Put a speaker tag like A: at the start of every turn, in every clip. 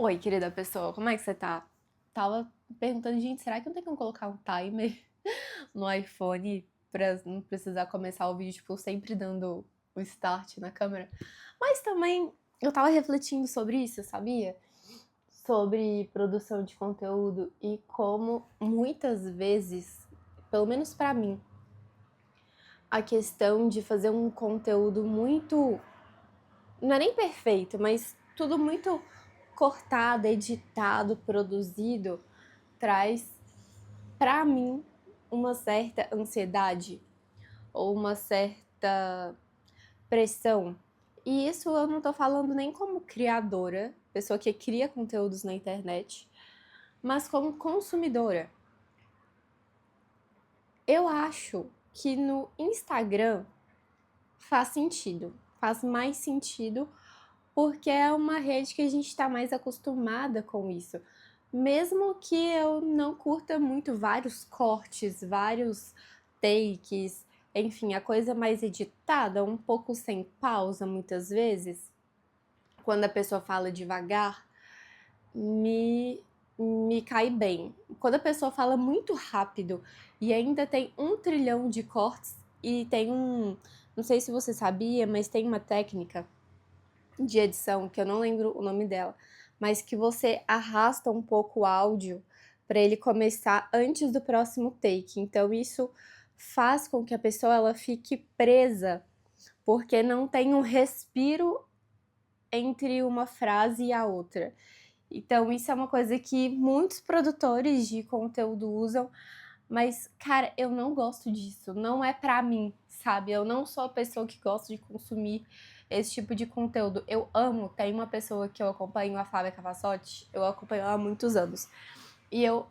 A: Oi, querida pessoa, como é que você tá? Tava perguntando, gente, será que não tem como colocar um timer no iPhone pra não precisar começar o vídeo, tipo, sempre dando o start na câmera? Mas também eu tava refletindo sobre isso, sabia? Sobre produção de conteúdo e como muitas vezes, pelo menos pra mim, a questão de fazer um conteúdo muito, não é nem perfeito, mas tudo muito cortado, editado, produzido, traz pra mim uma certa ansiedade ou uma certa pressão. E isso eu não tô falando nem como criadora, pessoa que cria conteúdos na internet, mas como consumidora. Eu acho que no Instagram faz sentido, faz mais sentido porque é uma rede que a gente está mais acostumada com isso. Mesmo que eu não curta muito vários cortes, vários takes, enfim, a coisa mais editada, um pouco sem pausa muitas vezes, quando a pessoa fala devagar, me cai bem. Quando a pessoa fala muito rápido e ainda tem 1 trilhão de cortes e tem não sei se você sabia, mas tem uma técnica de edição, que eu não lembro o nome dela, mas que você arrasta um pouco o áudio para ele começar antes do próximo take. Então isso faz com que a pessoa ela fique presa, porque não tem um respiro entre uma frase e a outra. Então isso é uma coisa que muitos produtores de conteúdo usam, mas cara, eu não gosto disso, não é pra mim, sabe? Eu não sou a pessoa que gosta de consumir esse tipo de conteúdo. Eu amo, tem uma pessoa que eu acompanho, a Flávia Cavassotti, eu acompanho ela há muitos anos. E eu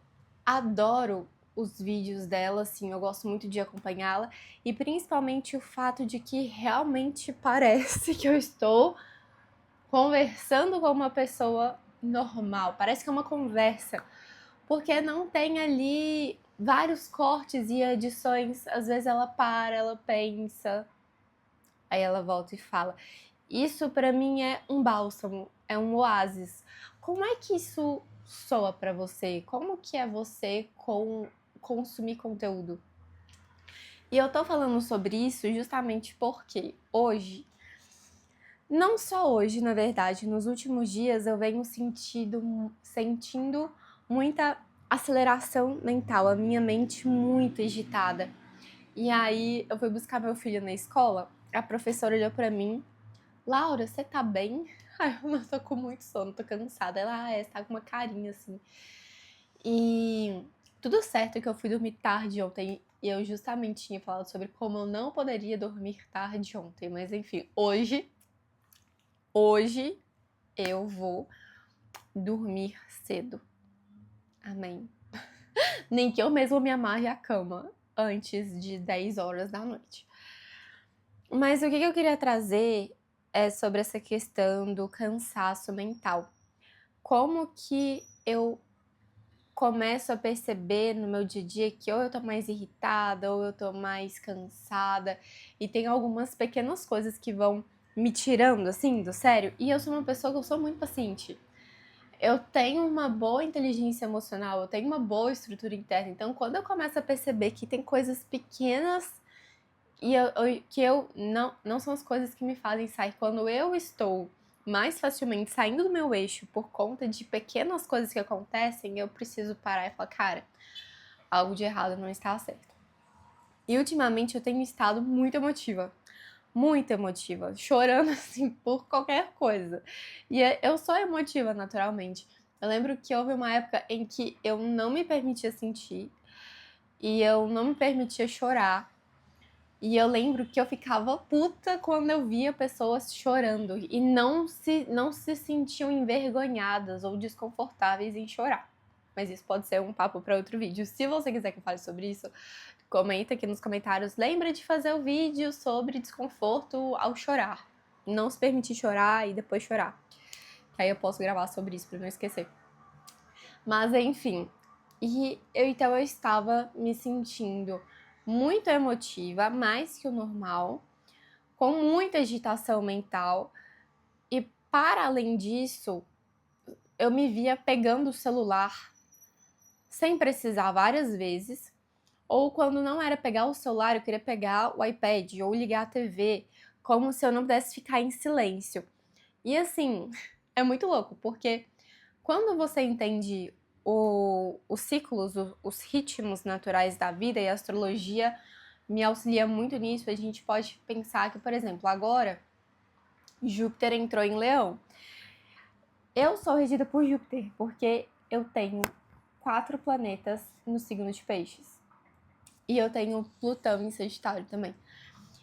A: adoro os vídeos dela, assim, eu gosto muito de acompanhá-la, e principalmente o fato de que realmente parece que eu estou conversando com uma pessoa normal, parece que é uma conversa, porque não tem ali vários cortes e edições, às vezes ela para, ela pensa, aí ela volta e fala. Isso pra mim é um bálsamo, é um oásis. Como é que isso soa pra você? Como que é você com consumir conteúdo? E eu tô falando sobre isso justamente porque hoje, não só hoje, na verdade, nos últimos dias eu venho sentindo muita aceleração mental, a minha mente muito agitada. E aí eu fui buscar meu filho na escola, a professora olhou pra mim: Laura, você tá bem? Ai, eu não tô com muito sono, tô cansada. Ela, você tá com uma carinha assim. E tudo certo que eu fui dormir tarde ontem. E eu justamente tinha falado sobre como eu não poderia dormir tarde ontem. Mas enfim, hoje eu vou dormir cedo. Amém. Nem que eu mesma me amarre à cama antes de 10 horas da noite. Mas o que eu queria trazer é sobre essa questão do cansaço mental. Como que eu começo a perceber no meu dia a dia que ou eu tô mais irritada ou eu tô mais cansada, e tem algumas pequenas coisas que vão me tirando assim do sério. E eu sou uma pessoa que eu sou muito paciente. Eu tenho uma boa inteligência emocional, eu tenho uma boa estrutura interna. Então, quando eu começo a perceber que tem coisas pequenas que eu não são as coisas que me fazem sair, quando eu estou mais facilmente saindo do meu eixo por conta de pequenas coisas que acontecem, eu preciso parar e falar, cara, algo de errado não está certo. E ultimamente eu tenho estado muito emotiva, chorando assim por qualquer coisa. E eu sou emotiva naturalmente. Eu lembro que houve uma época em que eu não me permitia sentir e eu não me permitia chorar. E eu lembro que eu ficava puta quando eu via pessoas chorando e não se sentiam envergonhadas ou desconfortáveis em chorar. Mas isso pode ser um papo para outro vídeo. Se você quiser que eu fale sobre isso, comenta aqui nos comentários. Lembra de fazer o vídeo sobre desconforto ao chorar. Não se permitir chorar e depois chorar. Que aí eu posso gravar sobre isso para não esquecer. Mas enfim, então eu estava me sentindo muito emotiva, mais que o normal, com muita agitação mental, e para além disso, eu me via pegando o celular sem precisar várias vezes, ou quando não era pegar o celular, eu queria pegar o iPad ou ligar a TV, como se eu não pudesse ficar em silêncio. E assim, é muito louco, porque quando você entende os ciclos, os ritmos naturais da vida, e a astrologia me auxilia muito nisso, a gente pode pensar que, por exemplo, agora Júpiter entrou em Leão. Eu sou regida por Júpiter, porque eu tenho 4 planetas no signo de Peixes. E eu tenho Plutão em Sagitário também.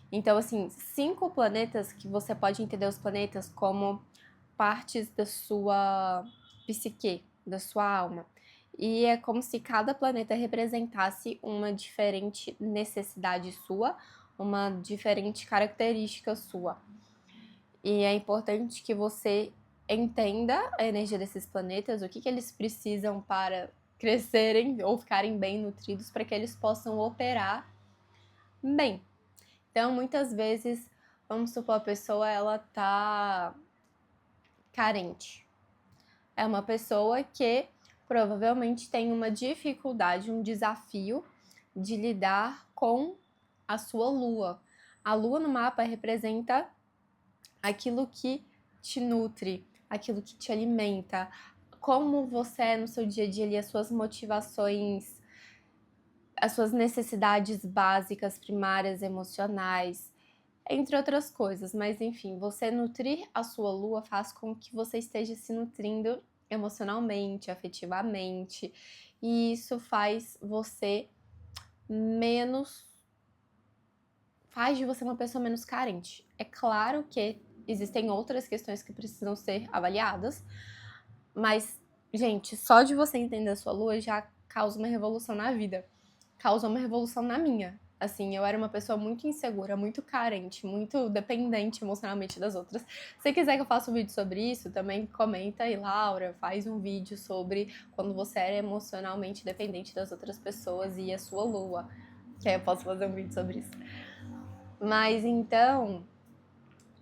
A: Então, assim, 5 planetas que você pode entender os planetas como partes da sua psique, da sua alma. E é como se cada planeta representasse uma diferente necessidade sua, uma diferente característica sua. E é importante que você entenda a energia desses planetas, o que eles precisam para crescerem ou ficarem bem nutridos para que eles possam operar bem. Então, muitas vezes, vamos supor, a pessoa ela tá carente. É uma pessoa que provavelmente tem uma dificuldade, um desafio de lidar com a sua lua. A lua no mapa representa aquilo que te nutre, aquilo que te alimenta, como você é no seu dia a dia ali, as suas motivações, as suas necessidades básicas, primárias, emocionais, entre outras coisas. Mas enfim, você nutrir a sua lua faz com que você esteja se nutrindo emocionalmente, afetivamente, e isso faz você menos. Faz de você uma pessoa menos carente. É claro que existem outras questões que precisam ser avaliadas, mas, gente, só de você entender a sua lua já causa uma revolução na vida. Causa uma revolução na minha. Assim, eu era uma pessoa muito insegura, muito carente, muito dependente emocionalmente das outras. Se você quiser que eu faça um vídeo sobre isso, também comenta aí, Laura, faz um vídeo sobre quando você era emocionalmente dependente das outras pessoas e a sua lua. Que aí eu posso fazer um vídeo sobre isso. Mas então,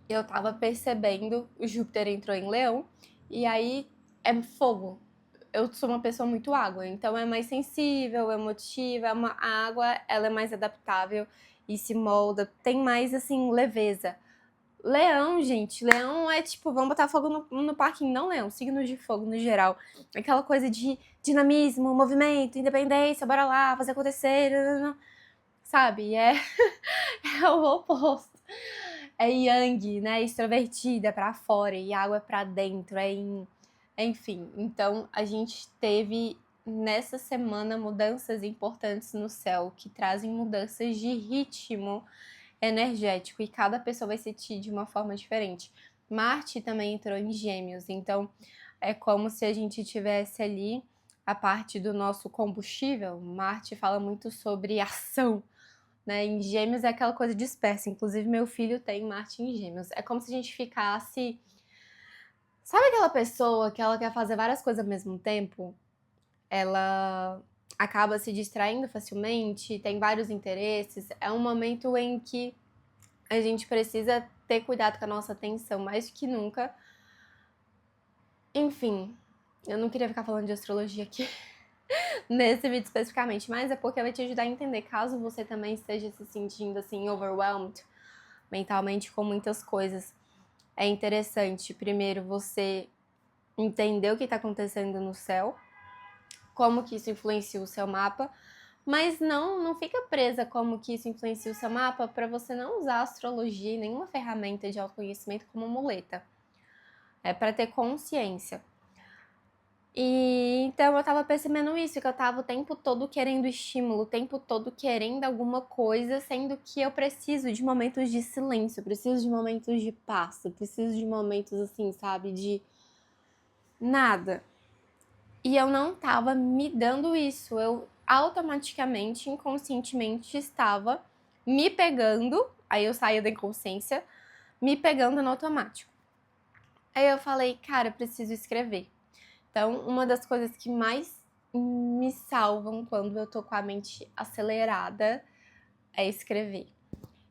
A: eu tava percebendo, o Júpiter entrou em Leão, e aí é fogo. Eu sou uma pessoa muito água, então é mais sensível, emotiva, a água ela é mais adaptável e se molda, tem mais assim, leveza. Leão, gente, leão é tipo, vamos botar fogo no parquinho, não leão, signos de fogo no geral. Aquela coisa de dinamismo, movimento, independência, bora lá, fazer acontecer, sabe? É o oposto. É yang, né? Extrovertida pra fora e água pra dentro. Enfim, então a gente teve nessa semana mudanças importantes no céu que trazem mudanças de ritmo energético e cada pessoa vai sentir de uma forma diferente. Marte também entrou em Gêmeos, então é como se a gente tivesse ali a parte do nosso combustível. Marte fala muito sobre ação, né? Em Gêmeos é aquela coisa dispersa. Inclusive, meu filho tem Marte em Gêmeos. É como se a gente ficasse. Sabe aquela pessoa que ela quer fazer várias coisas ao mesmo tempo? Ela acaba se distraindo facilmente, tem vários interesses. É um momento em que a gente precisa ter cuidado com a nossa atenção mais do que nunca. Enfim, eu não queria ficar falando de astrologia aqui nesse vídeo especificamente, mas é porque vai te ajudar a entender caso você também esteja se sentindo assim overwhelmed mentalmente com muitas coisas. É interessante, primeiro, você entender o que está acontecendo no céu, como que isso influencia o seu mapa, mas não fica presa como que isso influencia o seu mapa para você não usar a astrologia e nenhuma ferramenta de autoconhecimento como muleta. É para ter consciência. E então eu tava percebendo isso, que eu tava o tempo todo querendo estímulo, o tempo todo querendo alguma coisa, sendo que eu preciso de momentos de silêncio, preciso de momentos de paz, preciso de momentos assim, sabe, de nada. E eu não tava me dando isso, eu automaticamente, inconscientemente estava me pegando, aí eu saía da inconsciência, me pegando no automático. Aí eu falei, cara, eu preciso escrever. Então, uma das coisas que mais me salvam quando eu tô com a mente acelerada é escrever.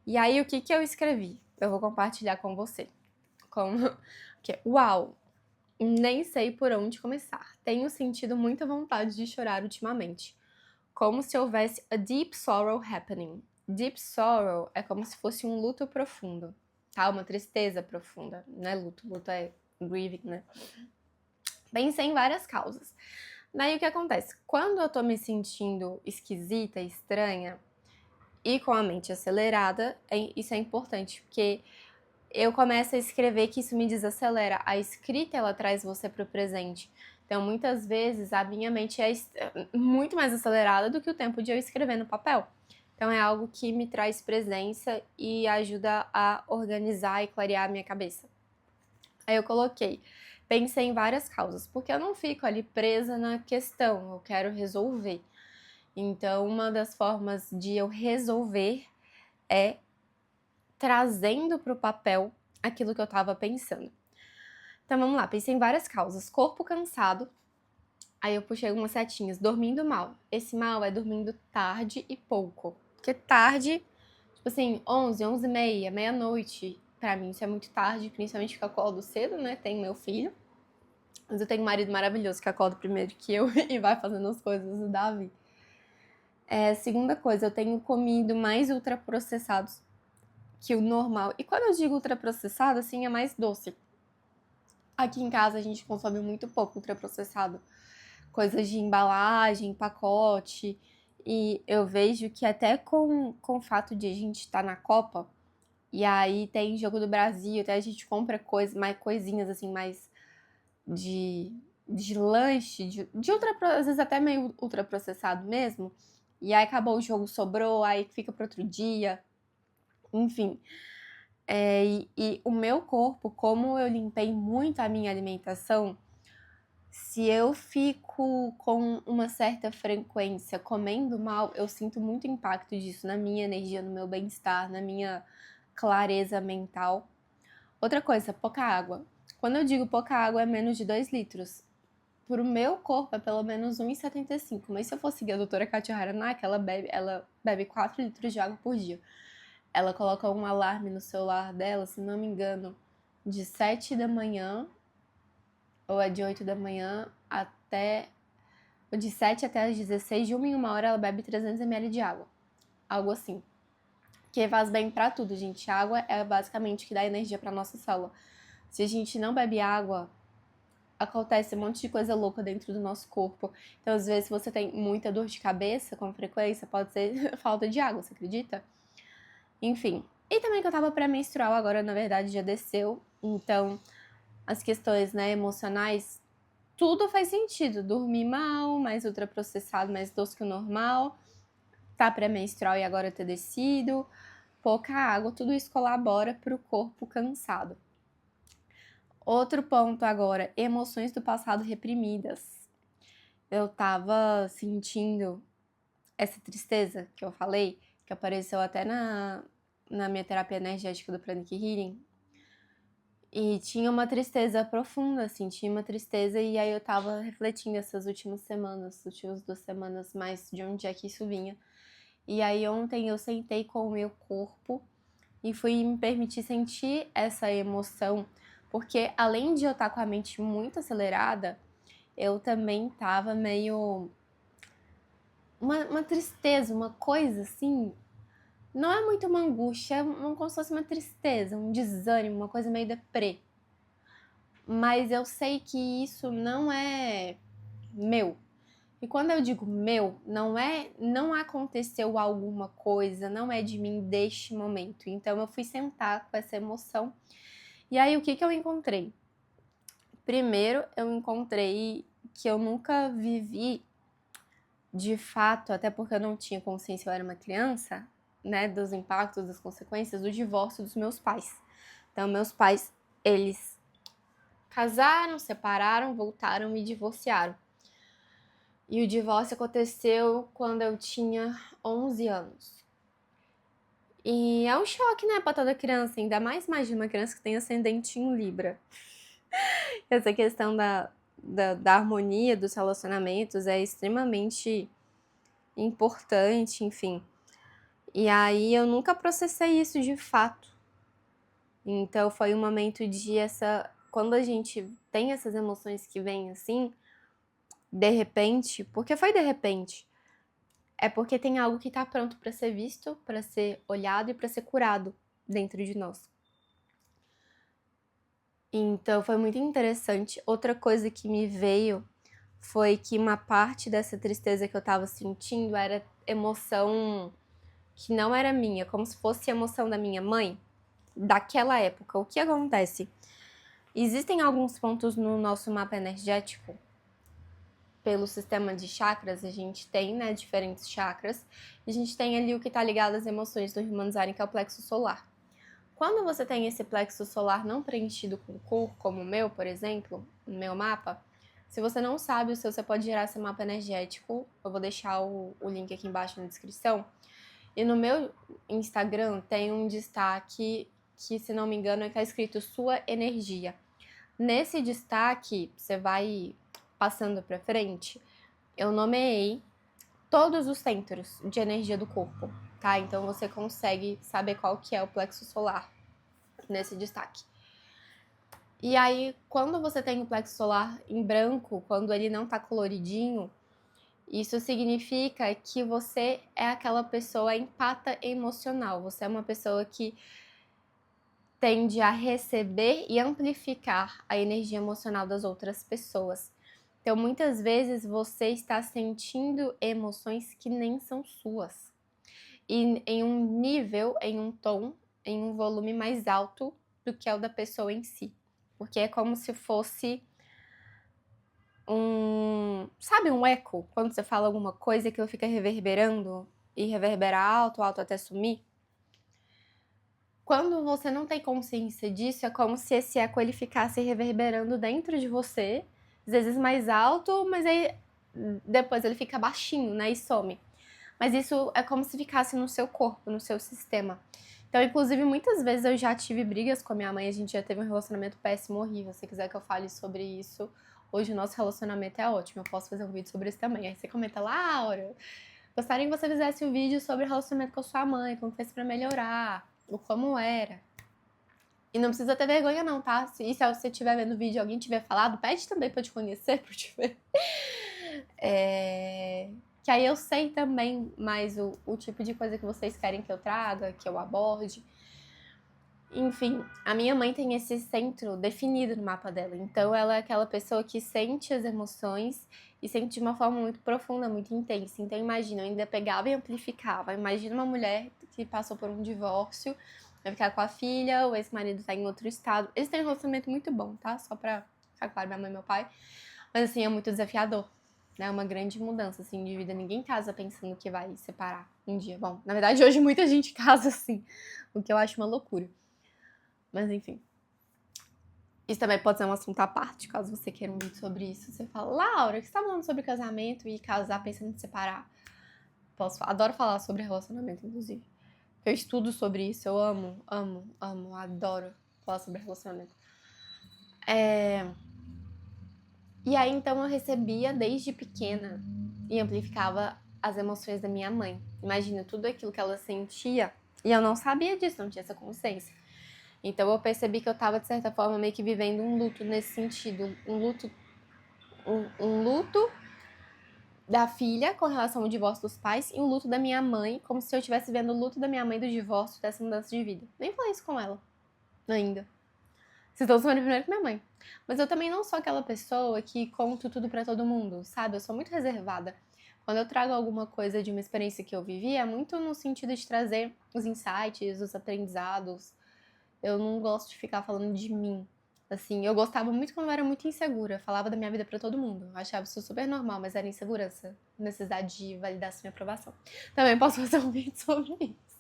A: E aí, o que eu escrevi? Eu vou compartilhar com você. Como que uau! Nem sei por onde começar. Tenho sentido muita vontade de chorar ultimamente. Como se houvesse a deep sorrow happening. Deep sorrow é como se fosse um luto profundo, tá? Uma tristeza profunda. Não é luto, luto é grieving, né? Pensei em várias causas. Daí o que acontece? Quando eu tô me sentindo esquisita, estranha e com a mente acelerada, isso é importante, porque eu começo a escrever que isso me desacelera. A escrita, ela traz você pro presente. Então, muitas vezes, a minha mente é muito mais acelerada do que o tempo de eu escrever no papel. Então, é algo que me traz presença e ajuda a organizar e clarear a minha cabeça. Aí eu coloquei, pensei em várias causas, porque eu não fico ali presa na questão, eu quero resolver. Então, uma das formas de eu resolver é trazendo para o papel aquilo que eu estava pensando. Então vamos lá, pensei em várias causas. Corpo cansado, aí eu puxei algumas setinhas. Dormindo mal. Esse mal é dormindo tarde e pouco. Porque tarde, tipo assim, 11, 11h30, meia-noite, pra mim isso é muito tarde, principalmente porque eu acordo cedo, né? Tenho meu filho. Mas eu tenho um marido maravilhoso que acorda primeiro que eu e vai fazendo as coisas do Davi. Segunda coisa, eu tenho comido mais ultraprocessados que o normal. E quando eu digo ultraprocessado, assim, é mais doce. Aqui em casa a gente consome muito pouco ultraprocessado. Coisas de embalagem, pacote. E eu vejo que até com o fato de a gente estar na Copa, e aí tem jogo do Brasil, até a gente compra mais coisinhas assim, mais de, de lanche, às vezes até meio ultraprocessado mesmo. E aí acabou o jogo, sobrou, aí fica para outro dia. Enfim. E o meu corpo, como eu limpei muito a minha alimentação, se eu fico com uma certa frequência comendo mal, eu sinto muito impacto disso na minha energia, no meu bem-estar, na minha clareza mental. Outra coisa, pouca água. Quando eu digo pouca água, é menos de 2 litros. Pro meu corpo é pelo menos 1,75. Mas se eu for seguir a doutora Katia Haranack, ela bebe 4 litros de água por dia. Ela coloca um alarme no celular dela, se não me engano, de 7 da manhã, ou é de 8 da manhã até... De 7 até as 16, de 1 em 1 hora ela bebe 300 ml de água. Algo assim. Que faz bem pra tudo, gente. A água é basicamente o que dá energia pra nossa célula. Se a gente não bebe água, acontece um monte de coisa louca dentro do nosso corpo. Então, às vezes, se você tem muita dor de cabeça com frequência, pode ser falta de água, você acredita? Enfim. E também que eu tava pré-menstrual, agora na verdade já desceu. Então, as questões, né, emocionais, tudo faz sentido. Dormir mal, mais ultraprocessado, mais doce que o normal. Tá pré-menstrual e agora ter descido. Pouca água, tudo isso colabora pro corpo cansado. Outro ponto agora, emoções do passado reprimidas. Eu tava sentindo essa tristeza que eu falei, que apareceu até na minha terapia energética do Pranic Healing. E tinha uma tristeza profunda, assim, tinha uma tristeza, e aí eu tava refletindo essas últimas 2 semanas mais de onde é que isso vinha. E aí ontem eu sentei com o meu corpo e fui me permitir sentir essa emoção, porque além de eu estar com a mente muito acelerada, eu também tava meio... Uma tristeza, uma coisa assim... Não é muito uma angústia, é como se fosse uma tristeza, um desânimo, uma coisa meio deprê. Mas eu sei que isso não é meu. E quando eu digo meu, não aconteceu alguma coisa, não é de mim deste momento. Então eu fui sentar com essa emoção. E aí o que eu encontrei? Primeiro, eu encontrei que eu nunca vivi de fato, até porque eu não tinha consciência, eu era uma criança, né, dos impactos, das consequências do divórcio dos meus pais. Então, meus pais, eles casaram, separaram, voltaram e divorciaram. E o divórcio aconteceu quando eu tinha 11 anos. E é um choque, né, pra toda criança, ainda mais de uma criança que tem ascendente em Libra. Essa questão da harmonia dos relacionamentos é extremamente importante, enfim. E aí eu nunca processei isso de fato. Então foi um momento de quando a gente tem essas emoções que vêm assim, de repente, porque foi de repente, é porque tem algo que tá pronto pra ser visto, pra ser olhado e pra ser curado dentro de nós. Então foi muito interessante. Outra coisa que me veio foi que uma parte dessa tristeza que eu tava sentindo era emoção que não era minha, como se fosse emoção da minha mãe, daquela época. O que acontece? Existem alguns pontos no nosso mapa energético, pelo sistema de chakras, a gente tem, né, diferentes chakras, e a gente tem ali o que tá ligado às emoções do Humanizing, que é o plexo solar. Quando você tem esse plexo solar não preenchido com cor, como o meu, por exemplo, no meu mapa, se você não sabe o seu, você pode gerar esse mapa energético. Eu vou deixar o link aqui embaixo na descrição. E no meu Instagram tem um destaque que, se não me engano, está escrito sua energia. Nesse destaque, você vai passando para frente, eu nomeei todos os centros de energia do corpo, tá? Então você consegue saber qual que é o plexo solar nesse destaque. E aí, quando você tem o plexo solar em branco, quando ele não tá coloridinho, isso significa que você é aquela pessoa empata emocional. Você é uma pessoa que tende a receber e amplificar a energia emocional das outras pessoas. Então, muitas vezes você está sentindo emoções que nem são suas. E em um nível, em um tom, em um volume mais alto do que é o da pessoa em si. Porque é como se fosse sabe, um eco? Quando você fala alguma coisa que fica reverberando e reverbera alto, alto até sumir. Quando você não tem consciência disso, é como se esse eco ele ficasse reverberando dentro de você, às vezes mais alto, mas aí depois ele fica baixinho, né, e some. Mas isso é como se ficasse no seu corpo, no seu sistema. Então, inclusive, muitas vezes eu já tive brigas com a minha mãe, a gente já teve um relacionamento péssimo, horrível. Se quiser que eu fale sobre isso, hoje o nosso relacionamento é ótimo, eu posso fazer um vídeo sobre isso também. Aí você comenta, Laura, gostaria que você fizesse um vídeo sobre relacionamento com a sua mãe, como fez pra melhorar, ou como era. E não precisa ter vergonha não, tá? E se você estiver vendo o vídeo e alguém tiver falado, pede também pra eu te conhecer, pra eu te ver. Que aí eu sei também mais o tipo de coisa que vocês querem que eu traga, que eu aborde. Enfim, a minha mãe tem esse centro definido no mapa dela. Então ela é aquela pessoa que sente as emoções e sente de uma forma muito profunda, muito intensa. Então imagina, eu ainda pegava e amplificava. Imagina uma mulher que passou por um divórcio, vai ficar com a filha, o ex-marido tá em outro estado. Eles têm um relacionamento muito bom, tá? Só pra ficar claro, minha mãe e meu pai. Mas assim, é muito desafiador. É uma grande mudança, assim, de vida. Ninguém casa pensando que vai separar um dia. Bom, na verdade, hoje muita gente casa assim, o que eu acho uma loucura. Mas, enfim. Isso também pode ser um assunto à parte, caso você queira um vídeo sobre isso. Você fala, Laura, que você tá falando sobre casamento e casar pensando em separar? Adoro falar sobre relacionamento, inclusive. Eu estudo sobre isso, eu amo, adoro falar sobre relacionamento. E aí, então, eu recebia desde pequena e amplificava as emoções da minha mãe. Imagina tudo aquilo que ela sentia e eu não sabia disso, não tinha essa consciência. Então, eu percebi que eu tava, de certa forma, meio que vivendo um luto nesse sentido. Um luto da filha com relação ao divórcio dos pais e um luto da minha mãe, como se eu estivesse vendo o luto da minha mãe do divórcio, dessa mudança de vida. Nem falei isso com ela ainda. Vocês estão sabendo primeiro com minha mãe. Mas eu também não sou aquela pessoa que conto tudo pra todo mundo, sabe? Eu sou muito reservada. Quando eu trago alguma coisa de uma experiência que eu vivi, é muito no sentido de trazer os insights, os aprendizados. Eu não gosto de ficar falando de mim. Assim, eu gostava muito quando eu era muito insegura. Eu falava da minha vida pra todo mundo. Eu achava isso super normal, mas era insegurança. Necessidade de validação e aprovação. Também posso fazer um vídeo sobre isso.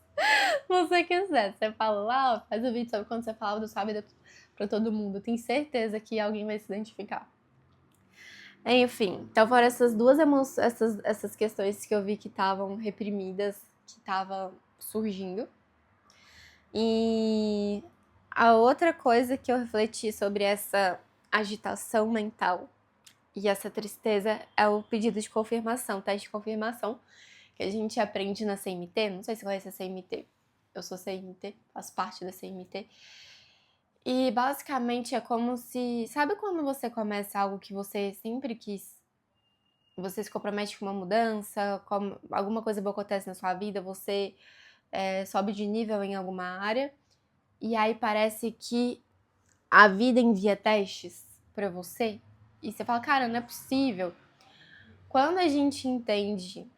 A: Se você quiser, você fala lá, faz um vídeo sobre quando você falava da sua vida pra todo mundo. Tenho certeza que alguém vai se identificar. Enfim, então foram essas duas essas questões que eu vi que estavam reprimidas, que estavam surgindo. E a outra coisa que eu refleti sobre essa agitação mental e essa tristeza é o pedido de confirmação, teste de confirmação, que a gente aprende na CMT. Não sei se conhece a CMT. Eu sou CMT, faço parte da CMT. E basicamente é como se. Sabe quando você começa algo que você sempre quis? Você se compromete com uma mudança, alguma coisa boa acontece na sua vida, você sobe de nível em alguma área, e aí parece que a vida envia testes pra você, e você fala, cara, não é possível. Quando a gente entende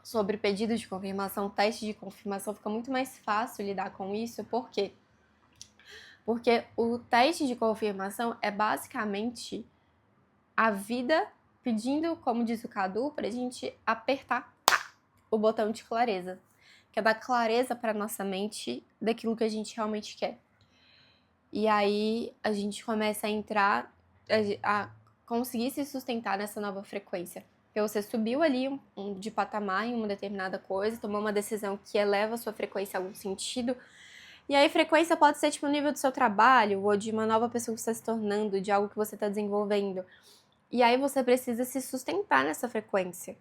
A: sobre pedido de confirmação, teste de confirmação, fica muito mais fácil lidar com isso. Por quê? Porque o teste de confirmação é basicamente a vida pedindo, como diz o Cadu, pra gente apertar o botão de clareza, que é dar clareza pra nossa mente daquilo que a gente realmente quer. E aí a gente começa a entrar, a conseguir se sustentar nessa nova frequência. Porque você subiu ali de patamar em uma determinada coisa, tomou uma decisão que eleva a sua frequência a algum sentido. E aí frequência pode ser tipo o nível do seu trabalho, ou de uma nova pessoa que você está se tornando, de algo que você está desenvolvendo. E aí você precisa se sustentar nessa frequência.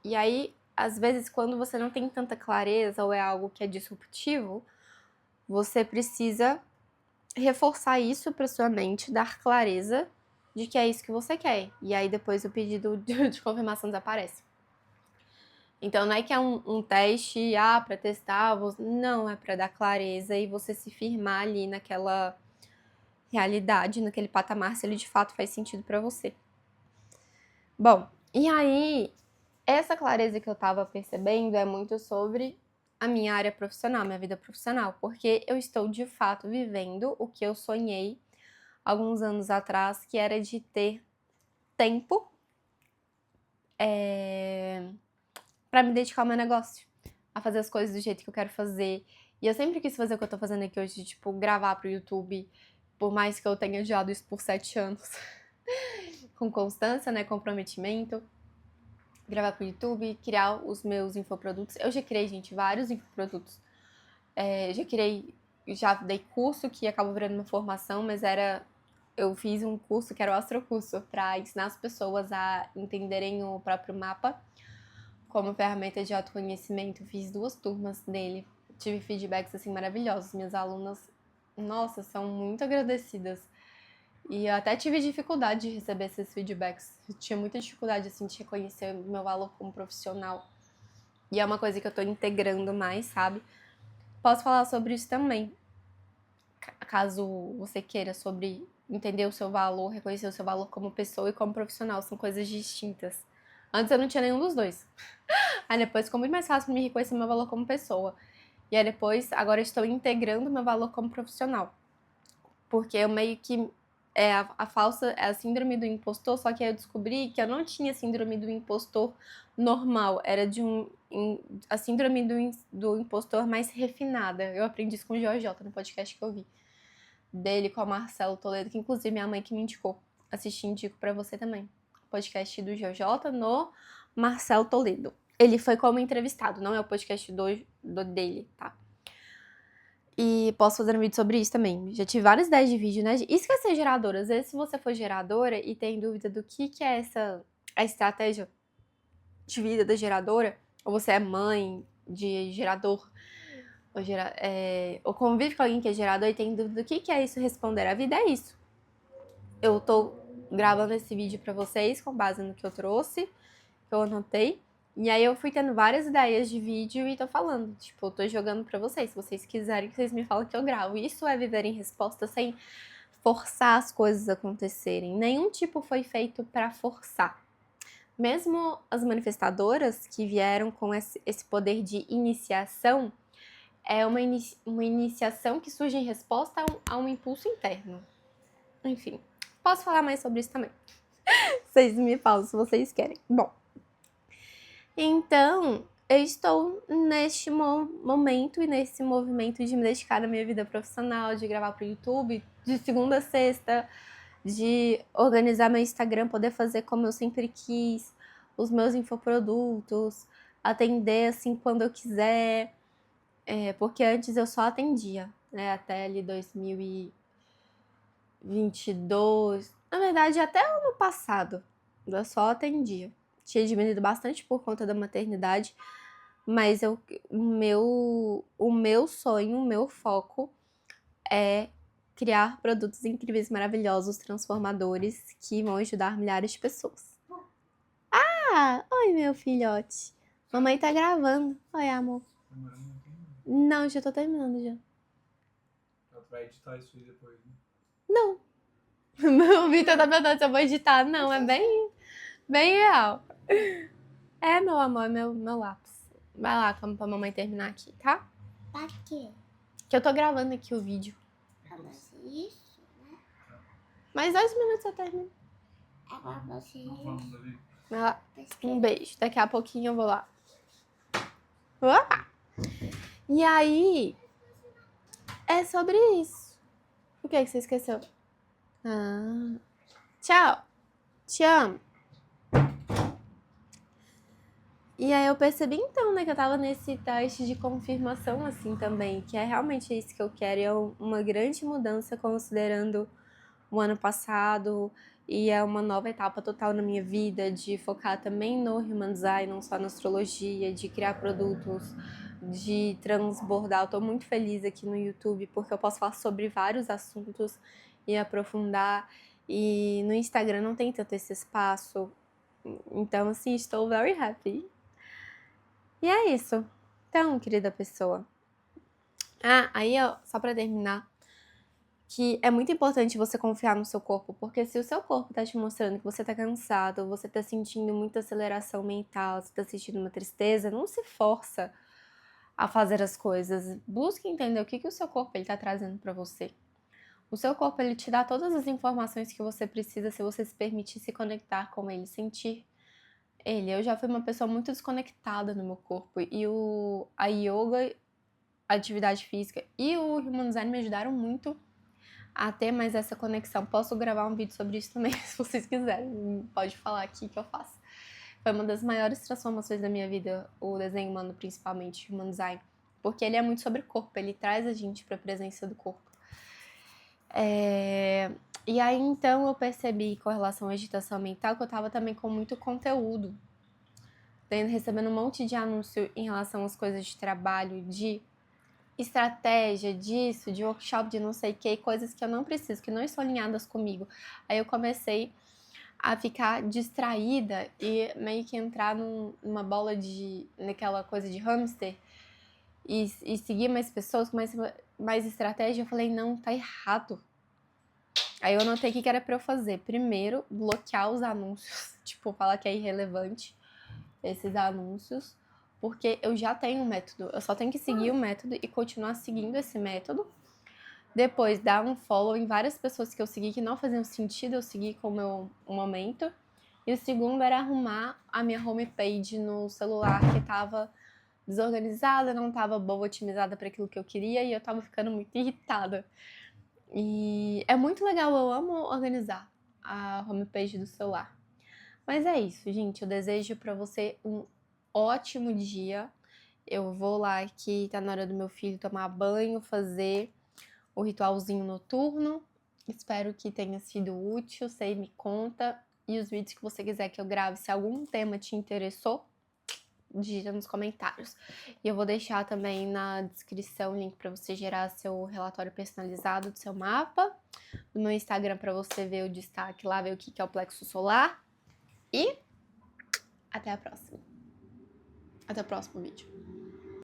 A: E aí, às vezes, quando você não tem tanta clareza ou é algo que é disruptivo, você precisa reforçar isso para sua mente, dar clareza de que é isso que você quer. E aí depois o pedido de confirmação desaparece. Então não é que é um teste para testar, não, é para dar clareza e você se firmar ali naquela realidade, naquele patamar, se ele de fato faz sentido para você. Bom, e aí essa clareza que eu tava percebendo é muito sobre a minha área profissional, minha vida profissional, porque eu estou de fato vivendo o que eu sonhei alguns anos atrás, que era de ter tempo para me dedicar ao meu negócio, a fazer as coisas do jeito que eu quero fazer. E eu sempre quis fazer o que eu tô fazendo aqui hoje, tipo, gravar pro YouTube, por mais que eu tenha adiado isso por 7 anos, com constância, né, comprometimento. Gravar pro YouTube, criar os meus infoprodutos. Eu já criei, gente, vários infoprodutos. Já dei curso que acabou virando uma formação, mas eu fiz um curso que era o Astrocurso, para ensinar as pessoas a entenderem o próprio mapa como ferramenta de autoconhecimento. Fiz 2 turmas dele, tive feedbacks assim maravilhosos. Minhas alunas, nossa, são muito agradecidas. E eu até tive dificuldade de receber esses feedbacks. Eu tinha muita dificuldade assim de reconhecer o meu valor como profissional. E é uma coisa que eu tô integrando mais, sabe? Posso falar sobre isso também, caso você queira, sobre entender o seu valor, reconhecer o seu valor como pessoa e como profissional. São coisas distintas. Antes eu não tinha nenhum dos dois. Aí depois ficou muito mais fácil pra me reconhecer meu valor como pessoa. E aí depois, agora eu estou integrando meu valor como profissional. Porque eu meio que é a síndrome do impostor, só que aí eu descobri que eu não tinha síndrome do impostor normal, era a síndrome do impostor mais refinada. Eu aprendi isso com o Jota no podcast que eu vi dele, com o Marcelo Toledo, que inclusive minha mãe que me indicou. Assistir, indico pra você também. Podcast do Jota no Marcelo Toledo. Ele foi como entrevistado, não é o podcast dele, tá? E posso fazer um vídeo sobre isso também. Já tive várias ideias de vídeo, né? Isso que é ser geradora. Às vezes, se você for geradora e tem dúvida do que é a estratégia de vida da geradora, ou você é mãe de gerador, ou convive com alguém que é gerador e tem dúvida do que é isso, responder a vida é isso. Eu tô gravando esse vídeo pra vocês com base no que eu trouxe, que eu anotei. E aí eu fui tendo várias ideias de vídeo e tô falando. Tipo, eu tô jogando pra vocês. Se vocês quiserem, vocês me falam que eu gravo. Isso é viver em resposta sem forçar as coisas a acontecerem. Nenhum tipo foi feito pra forçar. Mesmo as manifestadoras que vieram com esse poder de iniciação, é uma iniciação que surge em resposta a um impulso interno. Enfim, posso falar mais sobre isso também. Vocês me falam se vocês querem. Bom, então eu estou neste momento e nesse movimento de me dedicar à minha vida profissional, de gravar pro YouTube, de segunda a sexta, de organizar meu Instagram, poder fazer como eu sempre quis, os meus infoprodutos, atender assim quando eu quiser, porque antes eu só atendia, né, até ali 2022, na verdade até ano passado, eu só atendia. Tinha diminuído bastante por conta da maternidade, mas o meu sonho, o meu foco é criar produtos incríveis, maravilhosos, transformadores, que vão ajudar milhares de pessoas. Ah, oi, meu filhote. Mamãe tá gravando. Oi, amor. Não, já tô terminando já.
B: Ela vai editar isso aí depois, né?
A: Não. O Vitor tá perguntando se eu vou editar. Não, é bem real. É, meu amor, é meu lápis. Vai lá, pra mamãe terminar aqui, tá?
C: Pra quê?
A: Que eu tô gravando aqui o vídeo.
C: Pra você isso, né?
A: Mais 2 minutos eu termino.
C: É pra você
B: Não
C: isso.
B: vamos, Davi.
A: Vai lá.
C: Pesquisa.
A: Um beijo. Daqui a pouquinho eu vou lá. Opa! E aí, é sobre isso. O que você esqueceu? Ah, tchau. Te amo. E aí eu percebi então, né, que eu tava nesse teste de confirmação assim também, que é realmente isso que eu quero, é uma grande mudança considerando o ano passado e é uma nova etapa total na minha vida de focar também no Human Design, não só na astrologia, de criar produtos, de transbordar. Eu tô muito feliz aqui no YouTube porque eu posso falar sobre vários assuntos e aprofundar, e no Instagram não tem tanto esse espaço. Então, assim, estou very happy. E é isso. Então, querida pessoa. Aí, ó, só pra terminar, que é muito importante você confiar no seu corpo, porque se o seu corpo tá te mostrando que você tá cansado, você tá sentindo muita aceleração mental, você tá sentindo uma tristeza, não se força a fazer as coisas. Busque entender o que o seu corpo ele tá trazendo pra você. O seu corpo ele te dá todas as informações que você precisa se você se permitir se conectar com ele, sentir ele. Eu já fui uma pessoa muito desconectada no meu corpo e a yoga, a atividade física e o Human Design me ajudaram muito a ter mais essa conexão. Posso gravar um vídeo sobre isso também, se vocês quiserem. Pode falar aqui que eu faço. Foi uma das maiores transformações da minha vida, o desenho humano, principalmente, o Human Design. Porque ele é muito sobre corpo, ele traz a gente pra presença do corpo. E aí, então, eu percebi, com relação à agitação mental, que eu tava também com muito conteúdo. Recebendo um monte de anúncio em relação às coisas de trabalho, de estratégia, disso, de workshop, de não sei o que, coisas que eu não preciso, que não estão alinhadas comigo. Aí eu comecei a ficar distraída e meio que entrar numa bola naquela coisa de hamster e seguir mais pessoas com mais estratégia. Eu falei, não, tá errado. Aí eu notei o que era pra eu fazer. Primeiro, bloquear os anúncios, tipo, falar que é irrelevante esses anúncios, porque eu já tenho um método, eu só tenho que seguir o método e continuar seguindo esse método. Depois, dar um follow em várias pessoas que eu segui que não faziam sentido eu seguir com o meu momento. E o segundo era arrumar a minha homepage no celular, que estava desorganizada, não estava boa, otimizada para aquilo que eu queria, e eu estava ficando muito irritada. E é muito legal, eu amo organizar a homepage do celular. Mas é isso, gente. Eu desejo pra você um ótimo dia. Eu vou lá que tá na hora do meu filho tomar banho, fazer o ritualzinho noturno. Espero que tenha sido útil. Você me conta. E os vídeos que você quiser que eu grave, se algum tema te interessou, digita nos comentários. E eu vou deixar também na descrição o link para você gerar seu relatório personalizado do seu mapa. No meu Instagram para você ver o destaque lá, ver o que é o plexo solar. E até a próxima. Até o próximo vídeo.